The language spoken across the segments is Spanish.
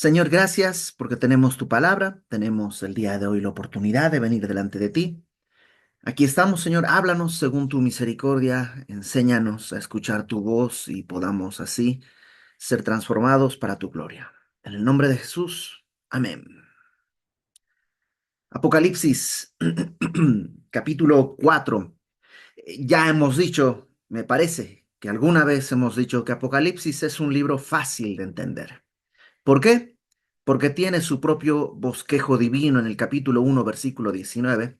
Señor, gracias porque tenemos tu palabra, tenemos el día de hoy la oportunidad de venir delante de ti. Aquí estamos, Señor, háblanos según tu misericordia, enséñanos a escuchar tu voz y podamos así ser transformados para tu gloria. En el nombre de Jesús, amén. Apocalipsis, capítulo 4. Ya hemos dicho, me parece que alguna vez hemos dicho que Apocalipsis es un libro fácil de entender. ¿Por qué? Porque tiene su propio bosquejo divino en el capítulo 1, versículo 19,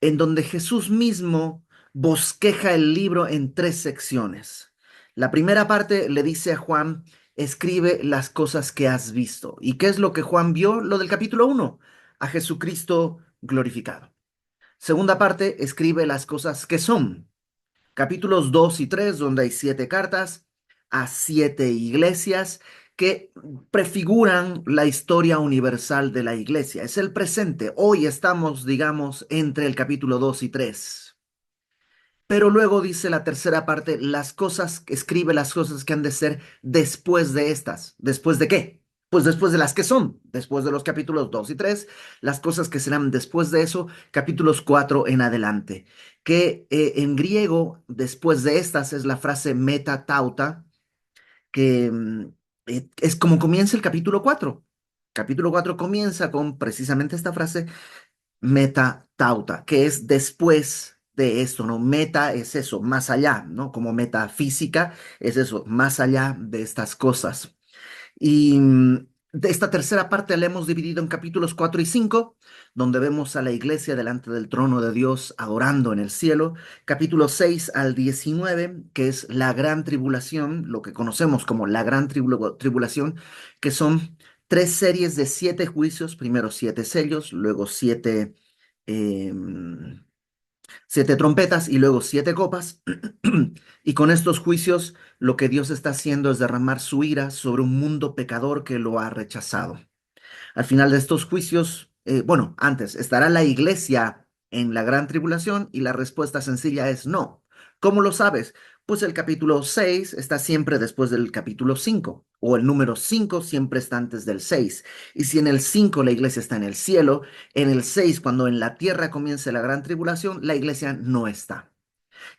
en donde Jesús mismo bosqueja el libro en tres secciones. La primera parte le dice a Juan, escribe las cosas que has visto. ¿Y qué es lo que Juan vio? Lo del capítulo 1, a Jesucristo glorificado. Segunda parte, escribe las cosas que son. Capítulos 2 y 3, donde hay siete cartas a siete iglesias que prefiguran la historia universal de la iglesia. Es el presente. Hoy estamos, digamos, entre el capítulo 2 y 3. Pero luego dice la tercera parte, las cosas, escribe las cosas que han de ser después de estas. ¿Después de qué? Pues después de las que son, después de los capítulos 2 y 3, las cosas que serán después de eso, capítulos 4 en adelante. Que en griego, después de estas, es la frase metatauta, que es como comienza el capítulo 4. Capítulo 4 comienza con precisamente esta frase metatauta, que es después de esto, ¿no? Meta es eso, más allá, ¿no? Como metafísica es eso, más allá de estas cosas. Y de esta tercera parte la hemos dividido en capítulos 4 y 5, donde vemos a la iglesia delante del trono de Dios adorando en el cielo. Capítulo 6 al 19, que es la gran tribulación, lo que conocemos como la gran tribulación, que son tres series de siete juicios, primero siete sellos, luego siete trompetas y luego siete copas. Y con estos juicios lo que Dios está haciendo es derramar su ira sobre un mundo pecador que lo ha rechazado. Al final de estos juicios, bueno, antes, ¿estará la iglesia en la gran tribulación? Y la respuesta sencilla es no. ¿Cómo lo sabes? Pues el capítulo 6 está siempre después del capítulo 5, o el número 5 siempre está antes del 6. Y si en el 5 la iglesia está en el cielo, en el 6, cuando en la tierra comience la gran tribulación, la iglesia no está.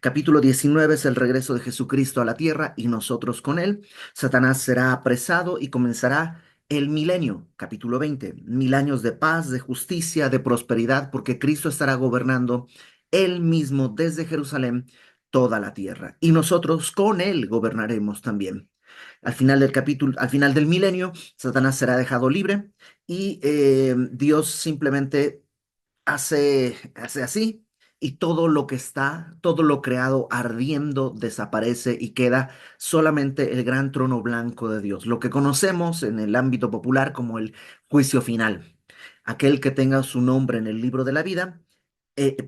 Capítulo 19 es el regreso de Jesucristo a la tierra y nosotros con él. Satanás será apresado y comenzará el milenio. Capítulo 20, 1000 años de paz, de justicia, de prosperidad, porque Cristo estará gobernando él mismo desde Jerusalén toda la tierra. Y nosotros con él gobernaremos también. Al final del capítulo, al final del milenio, Satanás será dejado libre y Dios simplemente hace así y todo lo que está, todo lo creado ardiendo desaparece y queda solamente el gran trono blanco de Dios, lo que conocemos en el ámbito popular como el juicio final. Aquel que tenga su nombre en el libro de la vida,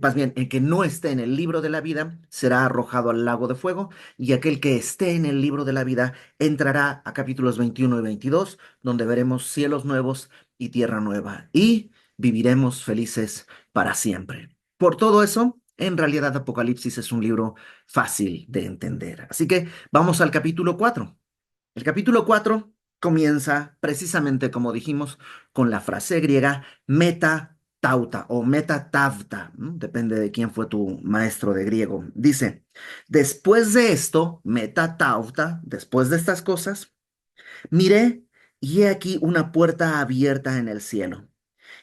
más bien, el que no esté en el libro de la vida será arrojado al lago de fuego y aquel que esté en el libro de la vida entrará a capítulos 21 y 22, donde veremos cielos nuevos y tierra nueva y viviremos felices para siempre. Por todo eso, en realidad Apocalipsis es un libro fácil de entender. Así que vamos al capítulo 4. El capítulo 4 comienza precisamente como dijimos con la frase griega metatauta o metatavta, ¿no? Depende de quién fue tu maestro de griego. Dice, después de esto, metatauta, después de estas cosas, miré y he aquí una puerta abierta en el cielo.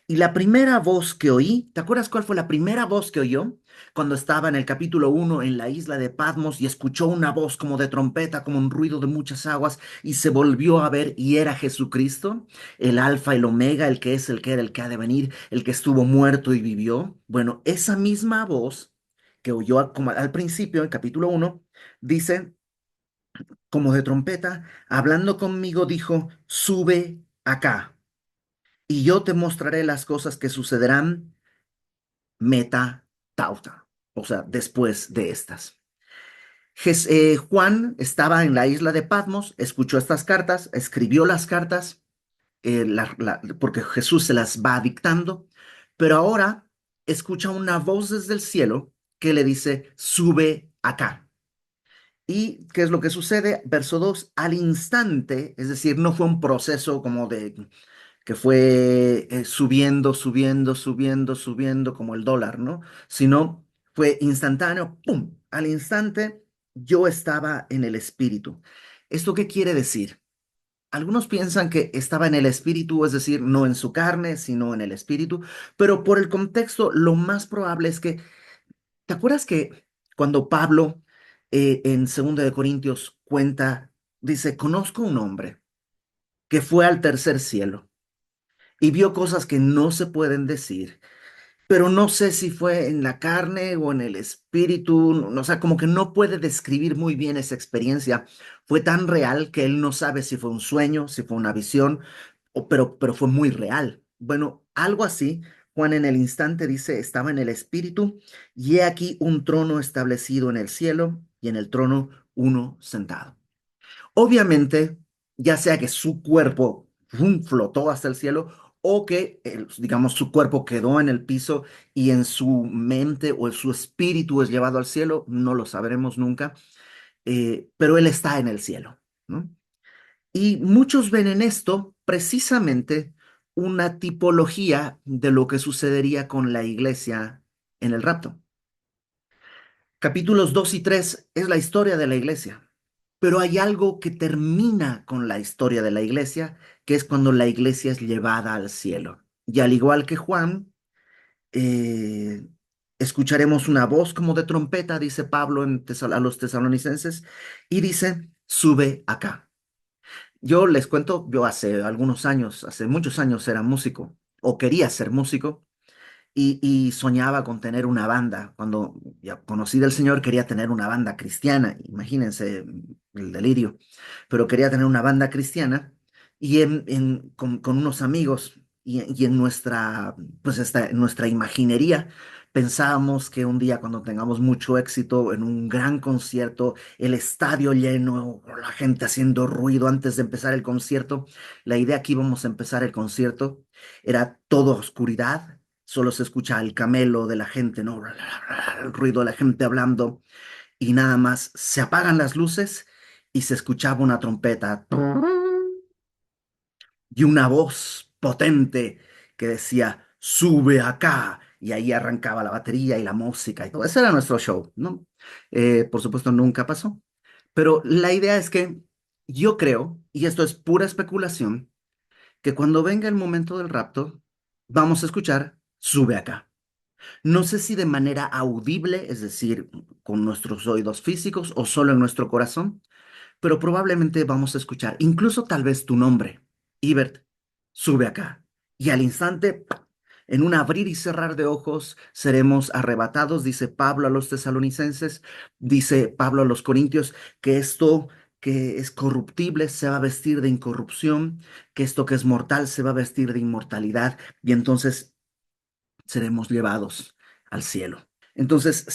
Y la primera voz que oí, ¿te acuerdas cuál fue la primera voz que oyó? Cuando estaba en el capítulo 1 en la isla de Patmos y escuchó una voz como de trompeta, como un ruido de muchas aguas, y se volvió a ver y era Jesucristo, el alfa, el omega, el que es, el que era, el que ha de venir, el que estuvo muerto y vivió. Bueno, esa misma voz que oyó como al principio, en el capítulo 1, dice, como de trompeta, hablando conmigo, dijo, sube acá y yo te mostraré las cosas que sucederán meta tauta, o sea, después de estas. Juan estaba en la isla de Patmos, escuchó estas cartas, escribió las cartas, porque Jesús se las va dictando, pero ahora escucha una voz desde el cielo que le dice, sube acá. ¿Y qué es lo que sucede? Verso 2 al instante, es decir, no fue un proceso como de que fue subiendo, subiendo, subiendo, subiendo como el dólar, ¿no? Sino fue instantáneo, ¡pum! Al instante yo estaba en el espíritu. ¿Esto qué quiere decir? Algunos piensan que estaba en el espíritu, es decir, no en su carne, sino en el espíritu, pero por el contexto, lo más probable es que, ¿te acuerdas que cuando Pablo en 2 de Corintios cuenta, dice, conozco un hombre que fue al tercer cielo y vio cosas que no se pueden decir, pero no sé si fue en la carne o en el espíritu, o sea, como que no puede describir muy bien esa experiencia. Fue tan real que él no sabe si fue un sueño, si fue una visión, pero fue muy real. Bueno, algo así. Juan en el instante dice, estaba en el espíritu y he aquí un trono establecido en el cielo y en el trono uno sentado. Obviamente, ya sea que su cuerpo flotó hasta el cielo o que, digamos, su cuerpo quedó en el piso y en su mente o en su espíritu es llevado al cielo, no lo sabremos nunca, pero él está en el cielo, ¿no? Y muchos ven en esto precisamente una tipología de lo que sucedería con la iglesia en el rapto. Capítulos 2 y 3 es la historia de la iglesia, pero hay algo que termina con la historia de la iglesia, que es cuando la iglesia es llevada al cielo. Y al igual que Juan, eh, escucharemos una voz como de trompeta, dice Pablo a los tesalonicenses, y dice, sube acá. Yo les cuento, yo hace algunos años, hace muchos años era músico, o quería ser músico, y soñaba con tener una banda. Cuando ya conocí del Señor, quería tener una banda cristiana. Imagínense el delirio. Pero quería tener una banda cristiana y con unos amigos y en nuestra, pues en nuestra imaginería. Pensábamos que un día cuando tengamos mucho éxito en un gran concierto, el estadio lleno, la gente haciendo ruido antes de empezar el concierto, la idea que íbamos a empezar el concierto era toda oscuridad, solo se escucha el camelo de la gente, ¿no? El ruido de la gente hablando y nada más se apagan las luces y se escuchaba una trompeta y una voz potente que decía, sube acá. Y ahí arrancaba la batería y la música y todo. Ese era nuestro show, ¿no? Por supuesto, nunca pasó. Pero la idea es que yo creo, y esto es pura especulación, que cuando venga el momento del rapto, vamos a escuchar, sube acá. No sé si de manera audible, es decir, con nuestros oídos físicos o solo en nuestro corazón, pero probablemente vamos a escuchar, incluso tal vez tu nombre, Ibert, sube acá. Y al instante, en un abrir y cerrar de ojos, seremos arrebatados, dice Pablo a los tesalonicenses, dice Pablo a los corintios, que esto que es corruptible se va a vestir de incorrupción, que esto que es mortal se va a vestir de inmortalidad, y entonces seremos llevados al cielo. Entonces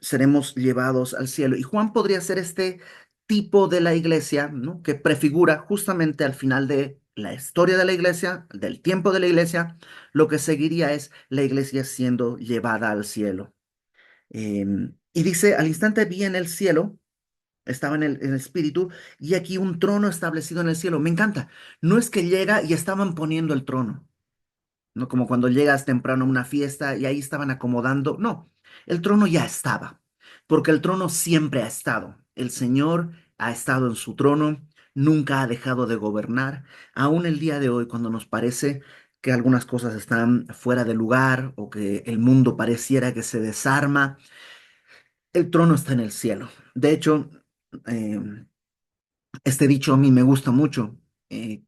seremos llevados al cielo. Y Juan podría ser este tipo de la iglesia, ¿no? Que prefigura justamente al final de la historia de la iglesia, del tiempo de la iglesia, lo que seguiría es la iglesia siendo llevada al cielo. Y dice, al instante vi en el cielo, estaba en el espíritu, y aquí un trono establecido en el cielo. Me encanta. No es que llega y estaban poniendo el trono. ¿No? Como cuando llegas temprano a una fiesta y ahí estaban acomodando. No, el trono ya estaba, porque el trono siempre ha estado. El Señor ha estado en su trono, nunca ha dejado de gobernar. Aún el día de hoy, cuando nos parece que algunas cosas están fuera de lugar o que el mundo pareciera que se desarma, el trono está en el cielo. De hecho, eh, este dicho a mí me gusta mucho, eh,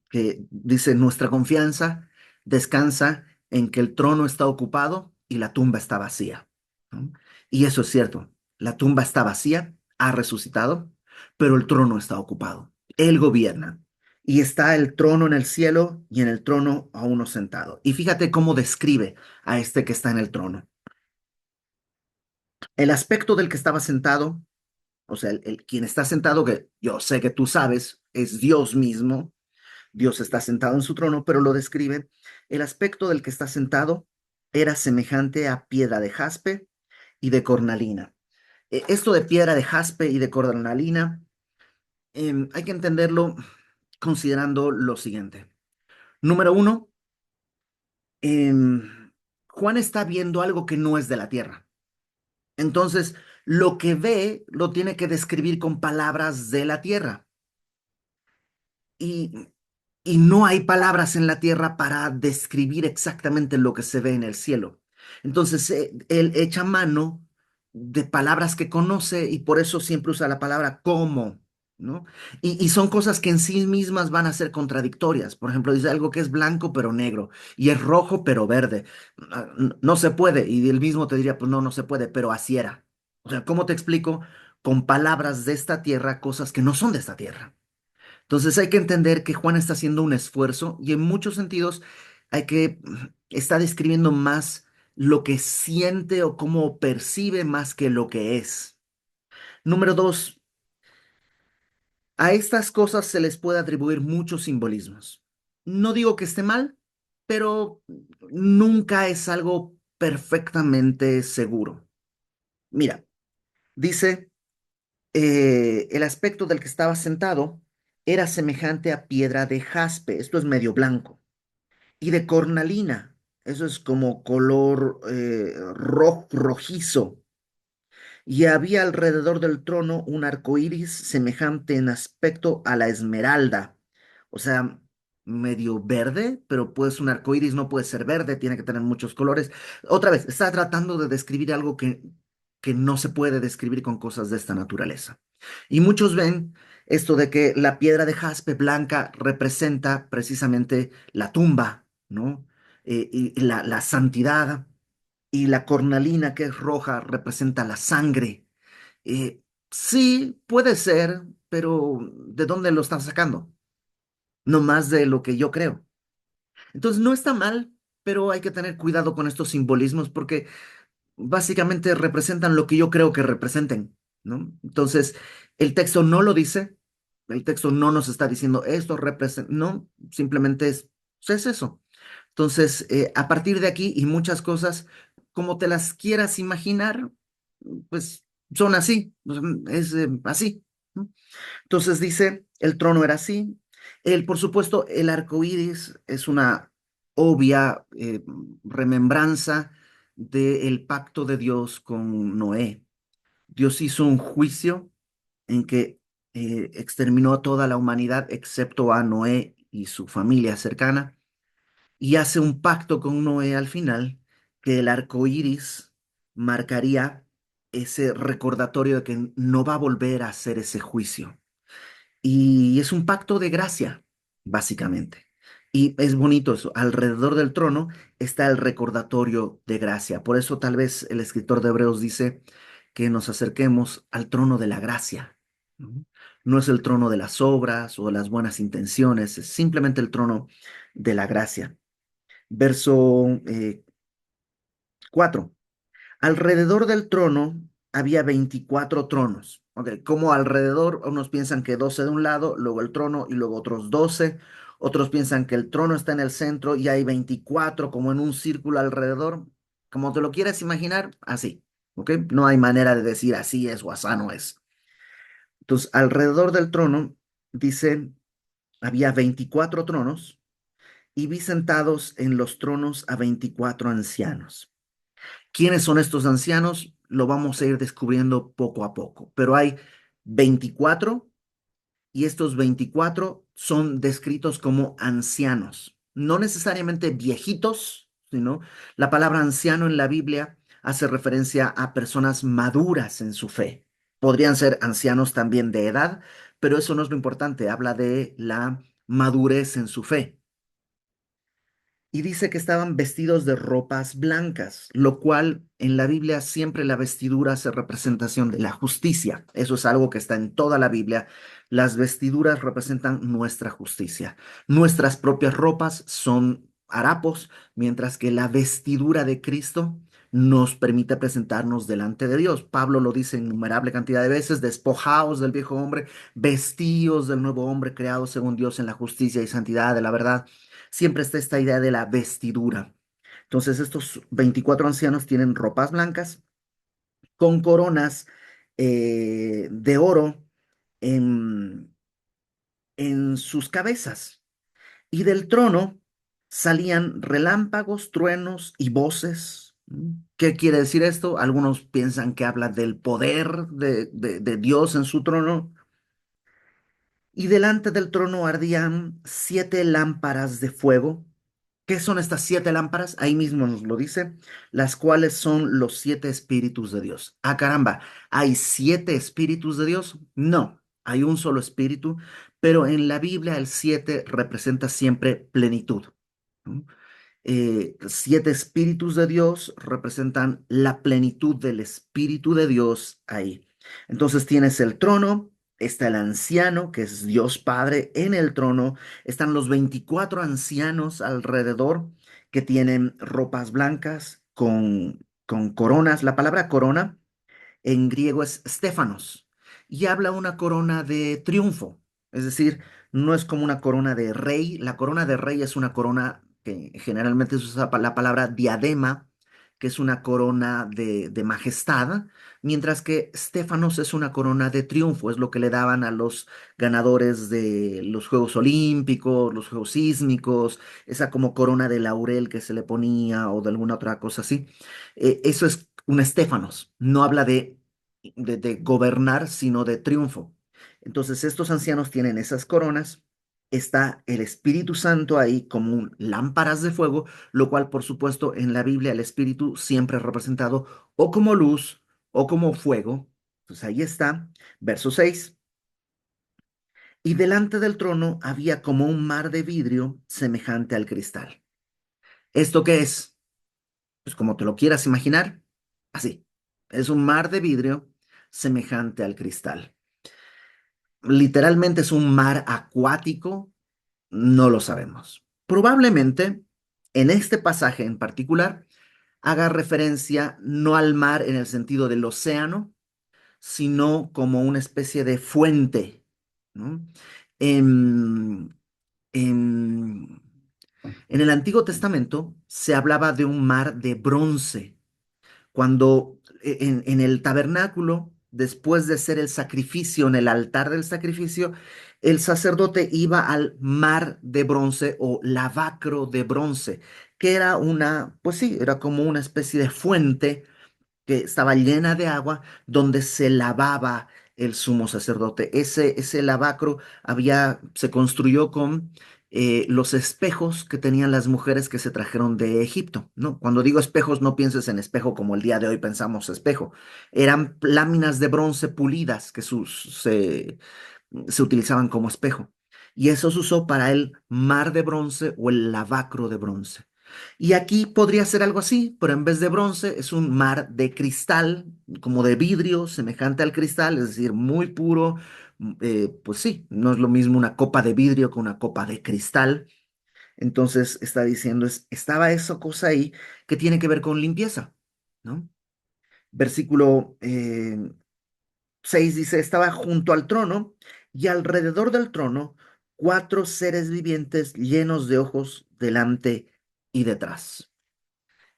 que dice, nuestra confianza descansa en que el trono está ocupado y la tumba está vacía, ¿no? Y eso es cierto, la tumba está vacía, ha resucitado, pero el trono está ocupado. Él gobierna y está el trono en el cielo y en el trono a uno sentado. Y fíjate cómo describe a este que está en el trono. El aspecto del que estaba sentado, o sea, quien está sentado, que yo sé que tú sabes, es Dios mismo. Dios está sentado en su trono, pero lo describe. El aspecto del que está sentado era semejante a piedra de jaspe y de cornalina. Esto de piedra de jaspe y de cornalina, hay que entenderlo considerando lo siguiente. Número uno, Juan está viendo algo que no es de la tierra. Entonces, lo que ve lo tiene que describir con palabras de la tierra. Y, y no hay palabras en la tierra para describir exactamente lo que se ve en el cielo. Entonces, él echa mano de palabras que conoce y por eso siempre usa la palabra como, ¿no? Y son cosas que en sí mismas van a ser contradictorias. Por ejemplo, dice algo que es blanco pero negro y es rojo pero verde. No se puede. Y él mismo te diría, pues no, no se puede, pero así era. O sea, ¿cómo te explico? Con palabras de esta tierra, cosas que no son de esta tierra. Entonces hay que entender que Juan está haciendo un esfuerzo y en muchos sentidos está describiendo más lo que siente o cómo percibe más que lo que es. Número dos, a estas cosas se les puede atribuir muchos simbolismos. No digo que esté mal, pero nunca es algo perfectamente seguro. Mira, dice, el aspecto del que estaba sentado era semejante a piedra de jaspe, esto es medio blanco y de cornalina. Eso es como color rojizo. Y había alrededor del trono un arco iris semejante en aspecto a la esmeralda. O sea, medio verde, pero pues un arco iris no puede ser verde, tiene que tener muchos colores. Otra vez, está tratando de describir algo que no se puede describir con cosas de esta naturaleza. Y muchos ven esto de que la piedra de jaspe blanca representa precisamente la tumba, ¿no? Y la santidad, y la cornalina, que es roja, representa la sangre. Sí, puede ser, pero ¿de dónde lo están sacando? No más de lo que yo creo. Entonces, no está mal, pero hay que tener cuidado con estos simbolismos porque básicamente representan lo que yo creo que representen, ¿no? Entonces, el texto no lo dice, el texto no nos está diciendo esto representa, no, simplemente es eso. Entonces, a partir de aquí y muchas cosas, como te las quieras imaginar, pues son así, o sea, es así, ¿no? Entonces dice, el trono era así. Por supuesto, el arco iris es una obvia remembranza del pacto de Dios con Noé. Dios hizo un juicio en que exterminó a toda la humanidad excepto a Noé y su familia cercana y hace un pacto con Noé al final que el arco iris marcaría ese recordatorio de que no va a volver a hacer ese juicio. Y es un pacto de gracia, básicamente. Y es bonito eso. Alrededor del trono está el recordatorio de gracia. Por eso tal vez el escritor de Hebreos dice que nos acerquemos al trono de la gracia, ¿no? No es el trono de las obras o de las buenas intenciones, es simplemente el trono de la gracia. Verso 4. Alrededor del trono había 24 tronos. Ok, como alrededor, unos piensan que 12 de un lado, luego el trono y luego otros 12. Otros piensan que el trono está en el centro y hay 24 como en un círculo alrededor. Como te lo quieras imaginar, así. ¿Ok? No hay manera de decir así es o asá no es. Entonces, alrededor del trono, dice, había 24 tronos y vi sentados en los tronos a 24 ancianos. ¿Quiénes son estos ancianos? Lo vamos a ir descubriendo poco a poco, pero hay 24 y estos 24 son descritos como ancianos, no necesariamente viejitos, sino la palabra anciano en la Biblia hace referencia a personas maduras en su fe. Podrían ser ancianos también de edad, pero eso no es lo importante, habla de la madurez en su fe y dice que estaban vestidos de ropas blancas, lo cual en la Biblia siempre la vestidura hace representación de la justicia. Eso es algo que está en toda la Biblia. Las vestiduras representan nuestra justicia. Nuestras propias ropas son harapos, mientras que la vestidura de Cristo nos permite presentarnos delante de Dios. Pablo lo dice en innumerable cantidad de veces, despojaos del viejo hombre, vestíos del nuevo hombre creado según Dios en la justicia y santidad de la verdad. Siempre está esta idea de la vestidura. Entonces, estos 24 ancianos tienen ropas blancas con coronas de oro en, en sus cabezas. Y del trono salían relámpagos, truenos y voces. ¿Qué quiere decir esto? Algunos piensan que habla del poder de Dios en su trono. Y delante del trono ardían 7 lámparas de fuego. ¿Qué son estas 7 lámparas? Ahí mismo nos lo dice, las cuales son los 7 espíritus de Dios. Ah, caramba, ¿hay 7 espíritus de Dios? No, hay un solo espíritu, pero en la Biblia el 7 representa siempre plenitud. ¿No? 7 espíritus de Dios representan la plenitud del Espíritu de Dios ahí. Entonces tienes el trono, está el anciano, que es Dios Padre en el trono, están los 24 ancianos alrededor que tienen ropas blancas con coronas. La palabra corona en griego es Stéphanos y habla una corona de triunfo, es decir, no es como una corona de rey, la corona de rey es una corona que generalmente se usa la palabra diadema, que es una corona de majestad, mientras que Stéphanos es una corona de triunfo, es lo que le daban a los ganadores de los Juegos Olímpicos, los Juegos Sísmicos, esa como corona de laurel que se le ponía o de alguna otra cosa así. Eso es un estéfanos, no habla de gobernar, sino de triunfo. Entonces, estos ancianos tienen esas coronas, está el Espíritu Santo ahí como lámparas de fuego, lo cual, por supuesto, en la Biblia el Espíritu siempre es representado o como luz o como fuego. Entonces, ahí está, verso 6. Y delante del trono había como un mar de vidrio semejante al cristal. ¿Esto qué es? Pues como te lo quieras imaginar, así. Es un mar de vidrio semejante al cristal. Literalmente es un mar acuático, no lo sabemos. Probablemente en este pasaje en particular haga referencia no al mar en el sentido del océano, sino como una especie de fuente, ¿no? En, en, en el Antiguo Testamento se hablaba de un mar de bronce cuando en el tabernáculo, después de hacer el sacrificio en el altar del sacrificio, el sacerdote iba al mar de bronce o lavacro de bronce, que era una, pues sí, era como una especie de fuente que estaba llena de agua donde se lavaba el sumo sacerdote. Ese lavacro se construyó con los espejos que tenían las mujeres que se trajeron de Egipto, ¿no? Cuando digo espejos, no pienses en espejo como el día de hoy pensamos espejo. Eran láminas de bronce pulidas que se utilizaban como espejo. Y eso se usó para el mar de bronce o el lavacro de bronce. Y aquí podría ser algo así, pero en vez de bronce es un mar de cristal, como de vidrio, semejante al cristal, es decir, muy puro. Pues sí, no es lo mismo una copa de vidrio que una copa de cristal. Entonces está diciendo, estaba esa cosa ahí que tiene que ver con limpieza, ¿no? Versículo 6 dice, estaba junto al trono y alrededor del trono 4 seres vivientes llenos de ojos delante y detrás.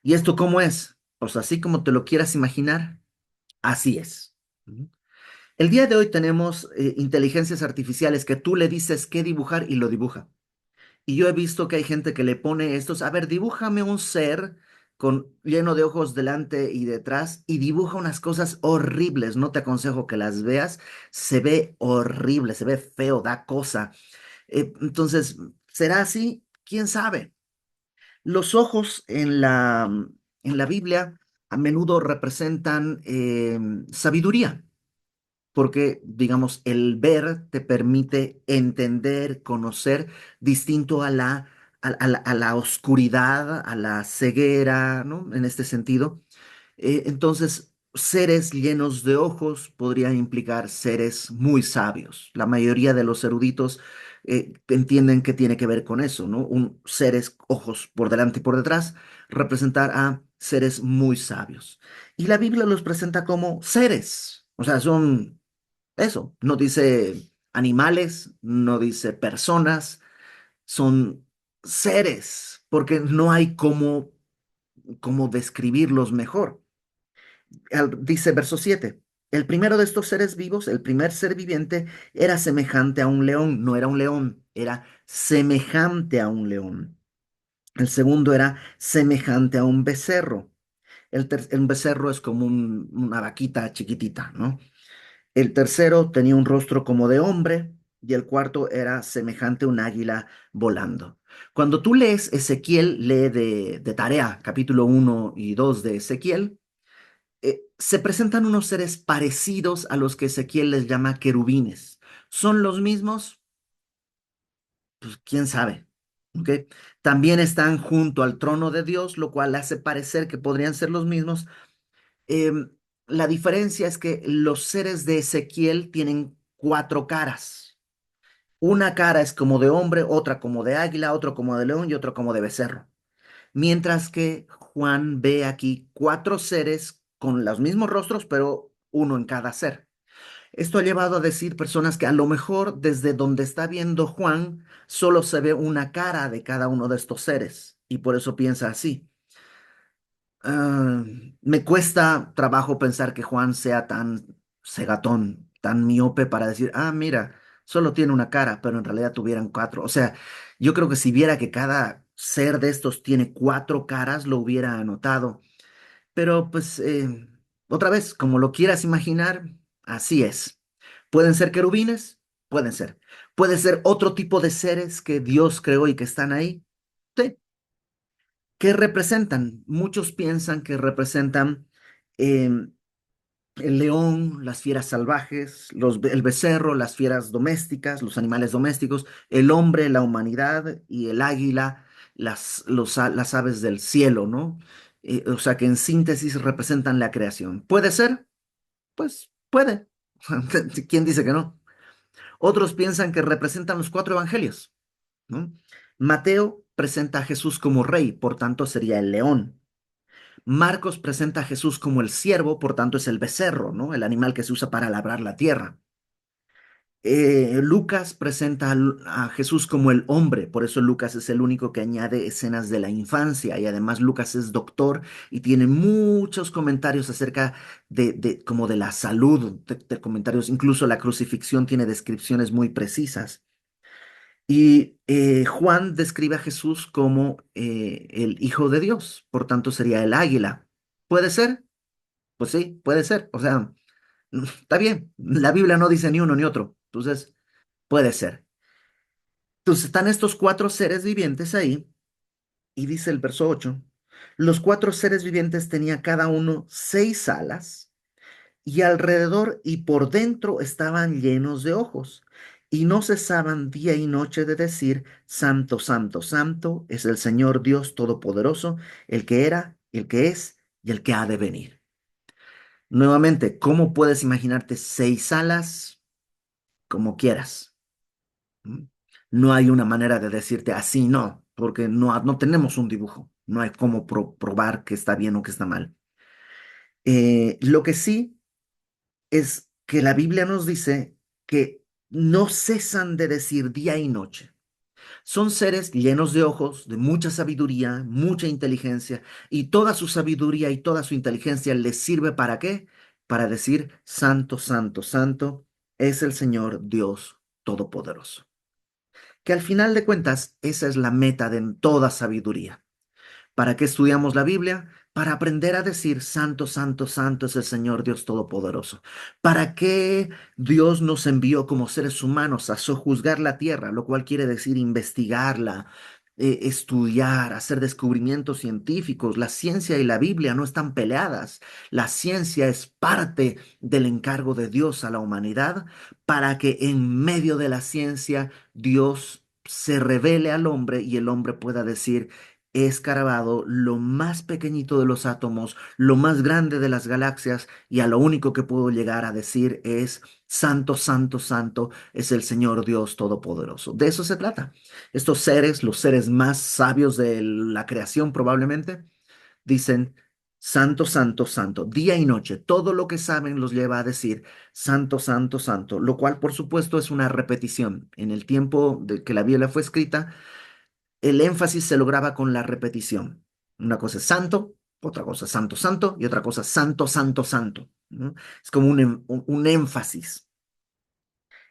¿Y esto cómo es? Pues así como te lo quieras imaginar, así es. Ujú. El día de hoy tenemos inteligencias artificiales que tú le dices qué dibujar y lo dibuja. Y yo he visto que hay gente que le pone estos, a ver, dibújame un ser lleno de ojos delante y detrás y dibuja unas cosas horribles. No te aconsejo que las veas. Se ve horrible, se ve feo, da cosa. Entonces, ¿será así? ¿Quién sabe? Los ojos en la Biblia a menudo representan sabiduría porque, digamos, el ver te permite entender, conocer, distinto a la oscuridad, a la ceguera, ¿no? En este sentido. Entonces, seres llenos de ojos podrían implicar seres muy sabios. La mayoría de los eruditos entienden que tiene que ver con eso, ¿no? Seres, ojos por delante y por detrás, representar a seres muy sabios. Y la Biblia los presenta como seres, o sea, son eso, no dice animales, no dice personas, son seres, porque no hay cómo describirlos mejor. Dice verso 7. El primero de estos seres vivos, el primer ser viviente, era semejante a un león, no era un león, era semejante a un león. El segundo era semejante a un becerro. Un becerro es como una vaquita chiquitita, ¿no? El tercero tenía un rostro como de hombre y el cuarto era semejante a un águila volando. Cuando tú lees Ezequiel, lee de tarea, capítulo 1 y 2 de Ezequiel, se presentan unos seres parecidos a los que Ezequiel les llama querubines. ¿Son los mismos? Pues quién sabe. ¿Ok? También están junto al trono de Dios, lo cual hace parecer que podrían ser los mismos. Em, la diferencia es que los seres de Ezequiel tienen cuatro caras. Una cara es como de hombre, otra como de águila, otro como de león y otro como de becerro. Mientras que Juan ve aquí cuatro seres con los mismos rostros, pero uno en cada ser. Esto ha llevado a decir personas que a lo mejor desde donde está viendo Juan solo se ve una cara de cada uno de estos seres y por eso piensa así. Ah, me cuesta trabajo pensar que Juan sea tan cegatón, tan miope para decir, ah, mira, solo tiene una cara, pero en realidad tuvieran cuatro. O sea, yo creo que si viera que cada ser de estos tiene cuatro caras, lo hubiera anotado. Pero pues, otra vez, como lo quieras imaginar, así es. ¿Pueden ser querubines? Pueden ser. ¿Puede ser otro tipo de seres que Dios creó y que están ahí? Sí. ¿Qué representan? Muchos piensan que representan em, el león, las fieras salvajes, el becerro, las fieras domésticas, los animales domésticos, el hombre, la humanidad y el águila, las aves del cielo, ¿no? O sea que en síntesis representan la creación. ¿Puede ser? Pues puede. ¿Quién dice que no? Otros piensan que representan los cuatro evangelios, ¿no? Mateo presenta a Jesús como rey, por tanto sería el león. Marcos presenta a Jesús como el siervo, por tanto es el becerro, ¿no? El animal que se usa para labrar la tierra. Lucas presenta a Jesús como el hombre, por eso Lucas es el único que añade escenas de la infancia y además Lucas es doctor y tiene muchos comentarios acerca como de la salud, de comentarios, incluso la crucifixión tiene descripciones muy precisas. Y Juan describe a Jesús como el Hijo de Dios, por tanto sería el águila. ¿Puede ser? Pues sí, puede ser. O sea, está bien. La Biblia no dice ni uno ni otro. Entonces, puede ser. Entonces, están estos cuatro seres vivientes ahí, y dice el verso 8, los cuatro seres vivientes tenía cada uno seis alas, y alrededor y por dentro estaban llenos de ojos, y no cesaban día y noche de decir, Santo, Santo, Santo es el Señor Dios Todopoderoso, el que era, el que es y el que ha de venir. Nuevamente, ¿cómo puedes imaginarte seis alas? Como quieras. ¿Mm? No hay una manera de decirte así, no, porque no tenemos un dibujo. No hay cómo probar que está bien o que está mal. Lo que sí es que la Biblia nos dice que no cesan de decir día y noche. Son seres llenos de ojos, de mucha sabiduría, mucha inteligencia, y toda su sabiduría y toda su inteligencia les sirve ¿para qué? Para decir, Santo, Santo, Santo es el Señor Dios Todopoderoso. Que al final de cuentas, esa es la meta de toda sabiduría. ¿Para qué estudiamos la Biblia? Para aprender a decir, Santo, Santo, Santo es el Señor Dios Todopoderoso. ¿Para qué Dios nos envió como seres humanos a sojuzgar la tierra? Lo cual quiere decir investigarla, estudiar, hacer descubrimientos científicos. La ciencia y la Biblia no están peleadas. La ciencia es parte del encargo de Dios a la humanidad para que en medio de la ciencia Dios se revele al hombre y el hombre pueda decir, he escarbado lo más pequeñito de los átomos, lo más grande de las galaxias, y a lo único que puedo llegar a decir es, Santo, Santo, Santo es el Señor Dios Todopoderoso. De eso se trata. Estos seres, los seres más sabios de la creación probablemente, dicen, Santo, Santo, Santo, día y noche. Todo lo que saben los lleva a decir, Santo, Santo, Santo, lo cual por supuesto es una repetición. En el tiempo de que la Biblia fue escrita, el énfasis se lograba con la repetición. Una cosa es santo, otra cosa es santo, santo y otra cosa santo, santo, santo. ¿no? Es como un énfasis.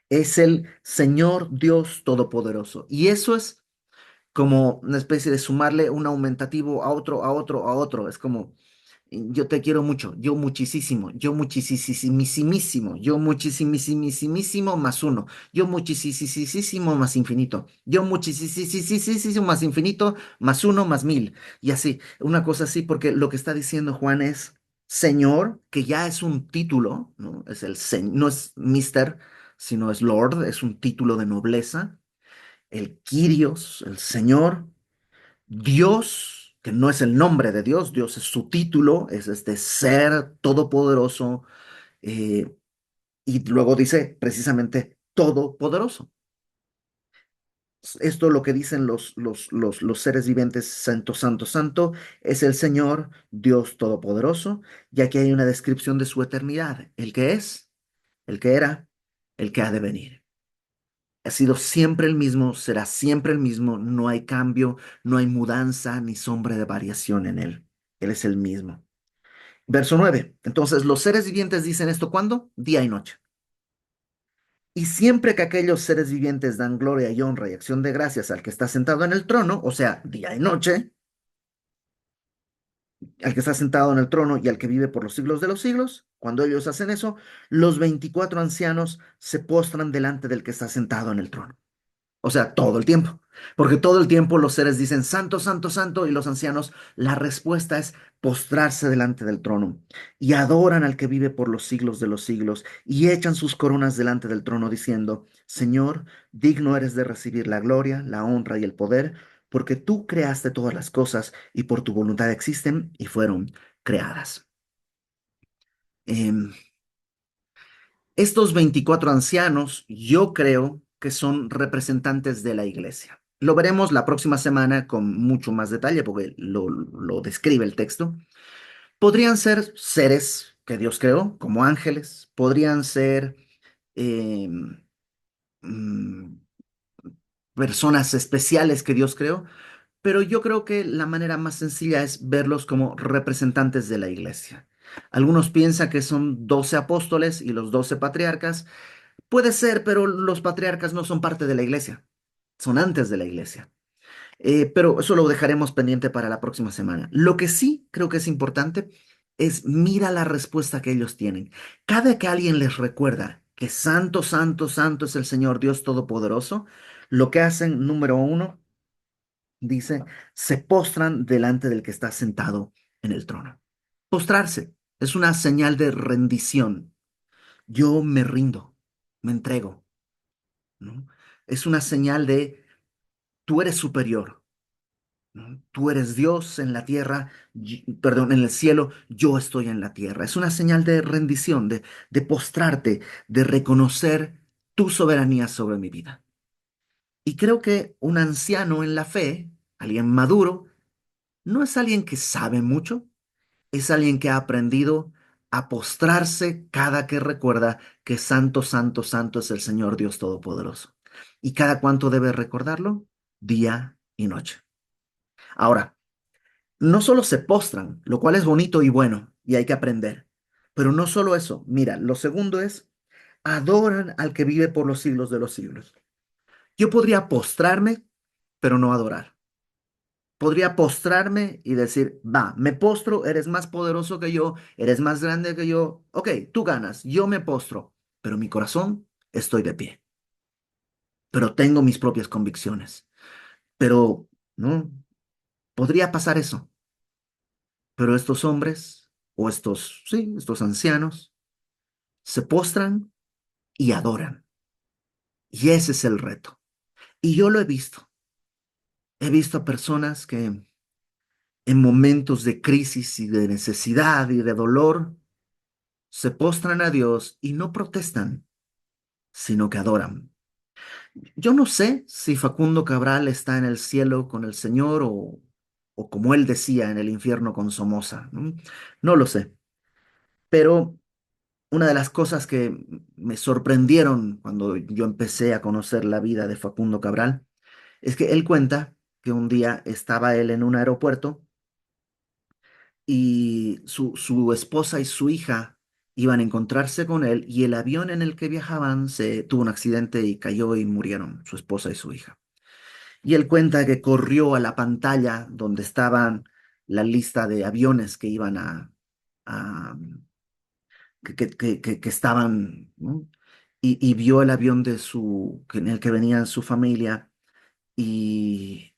Es el Señor Dios Todopoderoso. Y eso es como una especie de sumarle un aumentativo a otro, a otro, a otro. Es como, yo te quiero mucho, yo muchísimo, yo muchísimo, yo muchísimo más uno, yo muchísimo más infinito, yo muchísimo más infinito, más uno, más mil. Y así, una cosa así, porque lo que está diciendo Juan es Señor, que ya es un título, ¿no? Es no es Mister, sino es Lord, es un título de nobleza, el Kyrios, el Señor. Dios, que no es el nombre de Dios, Dios es su título, es este ser todopoderoso, eh, y luego dice precisamente todopoderoso. Esto lo que dicen los seres vivientes, santo, santo, santo, es el Señor, Dios todopoderoso, ya que hay una descripción de su eternidad, el que es, el que era, el que ha de venir. Ha sido siempre el mismo, será siempre el mismo, no hay cambio, no hay mudanza ni sombra de variación en él. Él es el mismo. Verso 9. Entonces, los seres vivientes dicen esto ¿cuándo? Día y noche. Y siempre que aquellos seres vivientes dan gloria y honra y acción de gracias al que está sentado en el trono, o sea, día y noche, al que está sentado en el trono y al que vive por los siglos de los siglos, cuando ellos hacen eso, los 24 ancianos se postran delante del que está sentado en el trono. O sea, todo el tiempo. Porque todo el tiempo los seres dicen, Santo, Santo, Santo, y los ancianos, la respuesta es postrarse delante del trono. Y adoran al que vive por los siglos de los siglos, y echan sus coronas delante del trono, diciendo, Señor, digno eres de recibir la gloria, la honra y el poder, porque tú creaste todas las cosas, y por tu voluntad existen y fueron creadas. Em, Estos 24 ancianos, yo creo que son representantes de la iglesia. Lo veremos la próxima semana con mucho más detalle porque lo describe el texto. Podrían ser seres que Dios creó, como ángeles, podrían ser eh, mm, personas especiales que Dios creó, pero yo creo que la manera más sencilla es verlos como representantes de la iglesia. Algunos piensan que son 12 apóstoles y los 12 patriarcas. Puede ser, pero los patriarcas no son parte de la iglesia, son antes de la iglesia. Pero eso lo dejaremos pendiente para la próxima semana. Lo que sí creo que es importante es mira la respuesta que ellos tienen. Cada que alguien les recuerda que santo, santo, santo es el Señor Dios Todopoderoso, lo que hacen, número uno, dice, se postran delante del que está sentado en el trono. Postrarse es una señal de rendición. Yo me rindo, me entrego. ¿No? Es una señal de tú eres superior, ¿no? Tú eres Dios en la tierra, perdón, en el cielo, yo estoy en la tierra. Es una señal de rendición, de postrarte, de reconocer tu soberanía sobre mi vida. Y creo que un anciano en la fe, alguien maduro, no es alguien que sabe mucho, es alguien que ha aprendido a postrarse cada que recuerda que santo, santo, santo es el Señor Dios Todopoderoso. ¿Y cada cuánto debe recordarlo? Día y noche. Ahora, no solo se postran, lo cual es bonito y bueno, y hay que aprender, pero no solo eso. Mira, lo segundo es, adoran al que vive por los siglos de los siglos. Yo podría postrarme, pero no adorar. Podría postrarme y decir, va, me postro, eres más poderoso que yo, eres más grande que yo. Ok, tú ganas, yo me postro, pero mi corazón estoy de pie, pero tengo mis propias convicciones. Pero, ¿no? Podría pasar eso, pero estos hombres, o estos, sí, estos ancianos, se postran y adoran. Y ese es el reto. Y yo lo he visto. He visto a personas que en momentos de crisis y de necesidad y de dolor, se postran a Dios y no protestan, sino que adoran. Yo no sé si Facundo Cabral está en el cielo con el Señor o como él decía, en el infierno con Somoza. No, no lo sé. Pero una de las cosas que me sorprendieron cuando yo empecé a conocer la vida de Facundo Cabral es que él cuenta que un día estaba él en un aeropuerto y su esposa y su hija iban a encontrarse con él y el avión en el que viajaban se tuvo un accidente y cayó y murieron su esposa y su hija. Y él cuenta que corrió a la pantalla donde estaban la lista de aviones que iban a- que estaban, ¿no? Y vio el avión en el que venía su familia y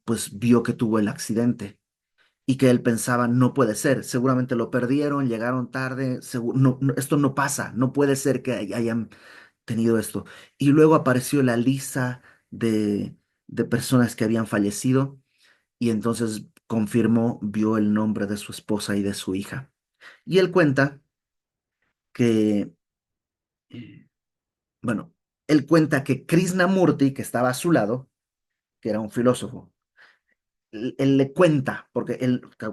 pues vio que tuvo el accidente y que él pensaba, no puede ser, seguramente lo perdieron, llegaron tarde, esto no pasa, no puede ser que hayan tenido esto. Y luego apareció la lista de personas que habían fallecido y entonces confirmó, vio el nombre de su esposa y de su hija. Y él cuenta que, eh, bueno, él cuenta que Krishnamurti, que estaba a su lado, que era un filósofo, él le cuenta, porque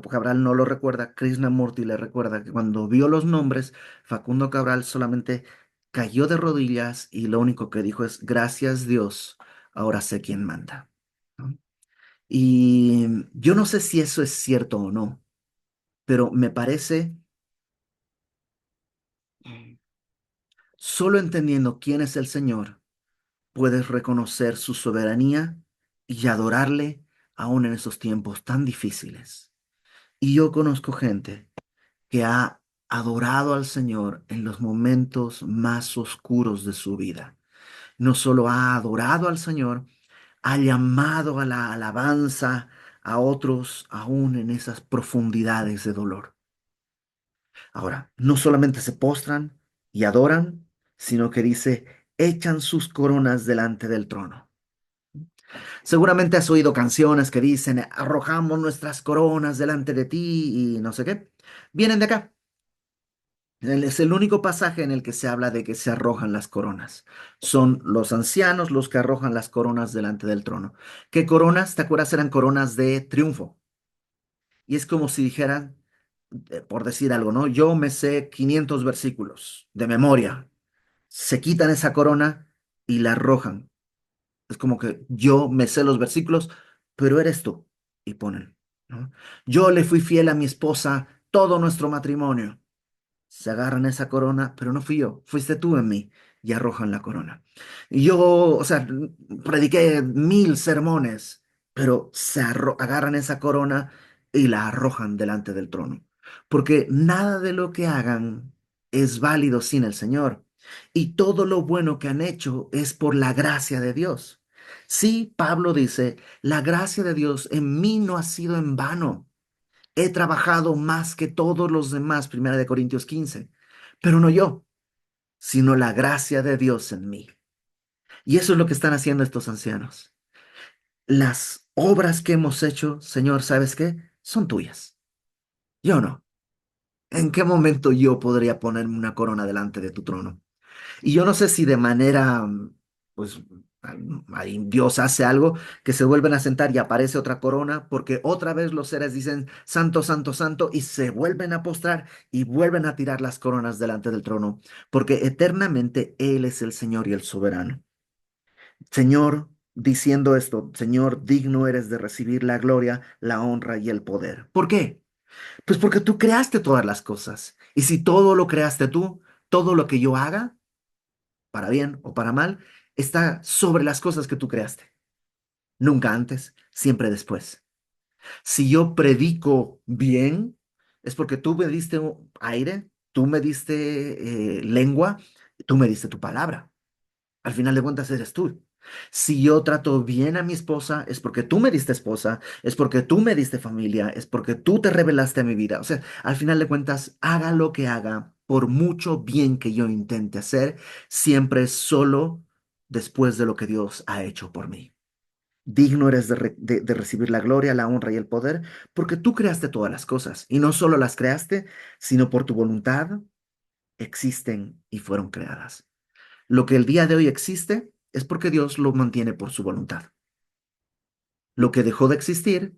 Cabral no lo recuerda, Krishnamurti le recuerda que cuando vio los nombres, Facundo Cabral solamente cayó de rodillas y lo único que dijo es, gracias Dios, ahora sé quién manda, ¿no? Y yo no sé si eso es cierto o no, pero me parece, solo entendiendo quién es el Señor, puedes reconocer su soberanía y adorarle aún en esos tiempos tan difíciles. Y yo conozco gente que ha adorado al Señor en los momentos más oscuros de su vida. No solo ha adorado al Señor, ha llamado a la alabanza a otros aún en esas profundidades de dolor. Ahora, no solamente se postran y adoran, sino que dice, echan sus coronas delante del trono. Seguramente has oído canciones que dicen, arrojamos nuestras coronas delante de ti y no sé qué. Vienen de acá. Es el único pasaje en el que se habla de que se arrojan las coronas. Son los ancianos los que arrojan las coronas delante del trono. ¿Qué coronas? ¿Te acuerdas? Eran coronas de triunfo. Y es como si dijeran, por decir algo, ¿no? Yo me sé 500 versículos de memoria. Se quitan esa corona y la arrojan. Es como que yo me sé los versículos, pero eres tú. Y ponen, ¿no? Yo le fui fiel a mi esposa todo nuestro matrimonio. Se agarran esa corona, pero no fui yo, fuiste tú en mí, y arrojan la corona. Y yo, o sea, prediqué 1000 sermones, pero agarran esa corona y la arrojan delante del trono, porque nada de lo que hagan es válido sin el Señor, y todo lo bueno que han hecho es por la gracia de Dios. Sí, Pablo dice, la gracia de Dios en mí no ha sido en vano. He trabajado más que todos los demás, Primera de Corintios 15, pero no yo, sino la gracia de Dios en mí. Y eso es lo que están haciendo estos ancianos. Las obras que hemos hecho, Señor, ¿sabes qué? Son tuyas. Yo no. ¿En qué momento yo podría ponerme una corona delante de tu trono? Y yo no sé si de manera, pues, ahí Dios hace algo que se vuelven a sentar y aparece otra corona, porque otra vez los seres dicen, Santo, Santo, Santo, y se vuelven a postrar y vuelven a tirar las coronas delante del trono, porque eternamente Él es el Señor y el soberano. Señor, diciendo esto, Señor, digno eres de recibir la gloria, la honra y el poder. ¿Por qué? Pues porque tú creaste todas las cosas. Y si todo lo creaste tú, todo lo que yo haga, para bien o para mal, está sobre las cosas que tú creaste. Nunca antes, siempre después. Si yo predico bien, es porque tú me diste aire, tú me diste lengua, tú me diste tu palabra. Al final de cuentas eres tú. Si yo trato bien a mi esposa, es porque tú me diste esposa, es porque tú me diste familia, es porque tú te revelaste a mi vida. O sea, al final de cuentas, haga lo que haga, por mucho bien que yo intente hacer, siempre es solo después de lo que Dios ha hecho por mí. Digno eres de recibir la gloria, la honra y el poder, porque tú creaste todas las cosas, y no solo las creaste, sino por tu voluntad existen y fueron creadas. Lo que el día de hoy existe es porque Dios lo mantiene por su voluntad. Lo que dejó de existir,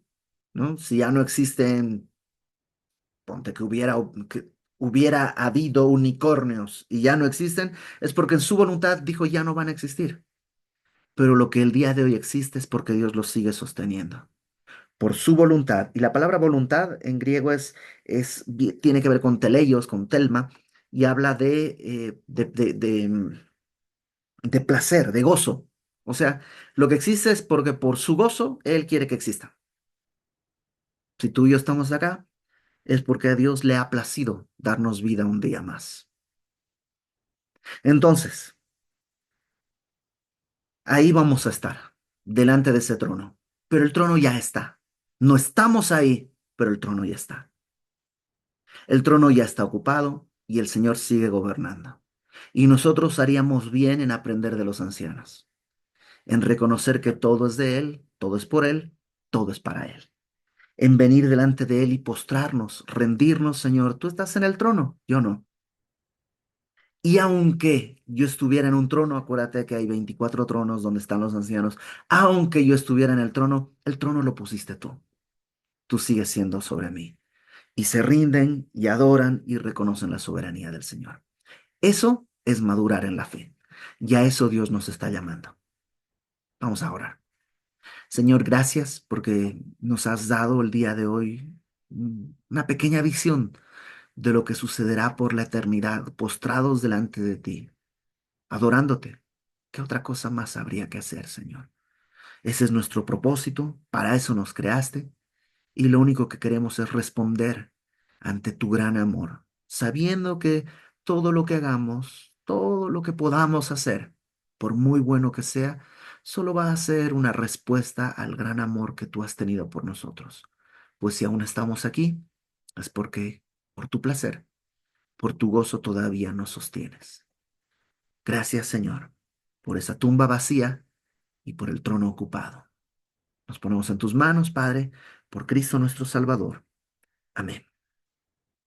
¿no? Si ya no existen, ponte que hubiera habido unicornios y ya no existen, es porque en su voluntad dijo ya no van a existir. Pero lo que el día de hoy existe es porque Dios los sigue sosteniendo. Por su voluntad. Y la palabra voluntad en griego tiene que ver con teleios, con telma, y habla de placer, de gozo. O sea, lo que existe es porque por su gozo Él quiere que exista. Si tú y yo estamos acá, es porque a Dios le ha placido darnos vida un día más. Entonces, ahí vamos a estar, delante de ese trono. Pero el trono ya está. No estamos ahí, pero el trono ya está. El trono ya está ocupado y el Señor sigue gobernando. Y nosotros haríamos bien en aprender de los ancianos, en reconocer que todo es de Él, todo es por Él, todo es para Él. En venir delante de Él y postrarnos, rendirnos, Señor, tú estás en el trono, yo no. Y aunque yo estuviera en un trono, acuérdate que hay 24 tronos donde están los ancianos, aunque yo estuviera en el trono lo pusiste tú sigues siendo sobre mí. Y se rinden y adoran y reconocen la soberanía del Señor. Eso es madurar en la fe. Y a eso Dios nos está llamando. Vamos a orar. Señor, gracias porque nos has dado el día de hoy una pequeña visión de lo que sucederá por la eternidad, postrados delante de ti, adorándote. ¿Qué otra cosa más habría que hacer, Señor? Ese es nuestro propósito, para eso nos creaste y lo único que queremos es responder ante tu gran amor, sabiendo que todo lo que hagamos, todo lo que podamos hacer, por muy bueno que sea, solo va a ser una respuesta al gran amor que tú has tenido por nosotros. Pues si aún estamos aquí, es porque, por tu placer, por tu gozo todavía nos sostienes. Gracias, Señor, por esa tumba vacía y por el trono ocupado. Nos ponemos en tus manos, Padre, por Cristo nuestro Salvador. Amén.